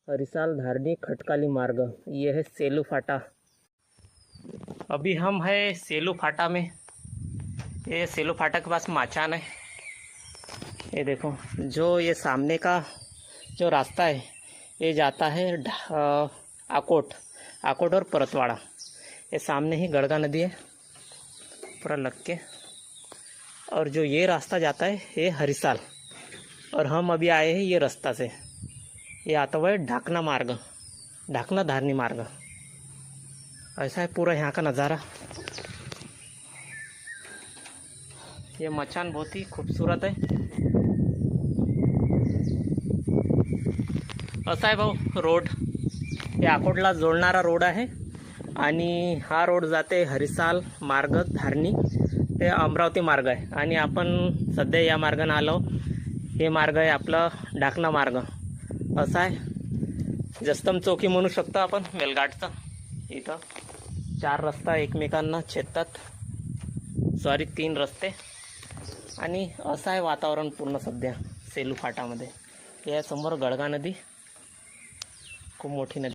हरिसाल धारनी खटकाली मार्ग, ये है सेलू फाटा। अभी हम है सेलू फाटा में। ये सेलू फाटा के पास माचान है। ये देखो, जो ये सामने का जो रास्ता है ये जाता है आकोट और परतवाड़ा। ये सामने ही गड़गा नदी है पूरा लग के। और जो ये रास्ता जाता है ये हरिसाल, और हम अभी आए हैं ये रास्ता से। ये आता हुआ है ढाकना मार्ग, ढाकना धारनी मार्ग। ऐसा है पूरा यहाँ का नज़ारा। ये मचान बहुत ही खूबसूरत है। असा आहे भाऊ रोड, हे अकोटला जोडणारा रोड आहे आणि हा रोड जाते हरिसाल मार्ग धारणी ते अमरावती मार्ग आहे। आणि आपण सध्या या मार्गाने आलो। हे मार्ग आहे आपला ढाकना मार्ग। असा आहे जस्तम चौकी म्हणू शकतो आपण मेलघाटचं। इथं 4 रस्ता एकमेकांना छेदतात, सॉरी 3 रस्ते। आणि असं आहे वातावरण पूर्ण सध्या सेलू फाटामध्ये। या समोर गडगा नदी, खूप मोठी नदी।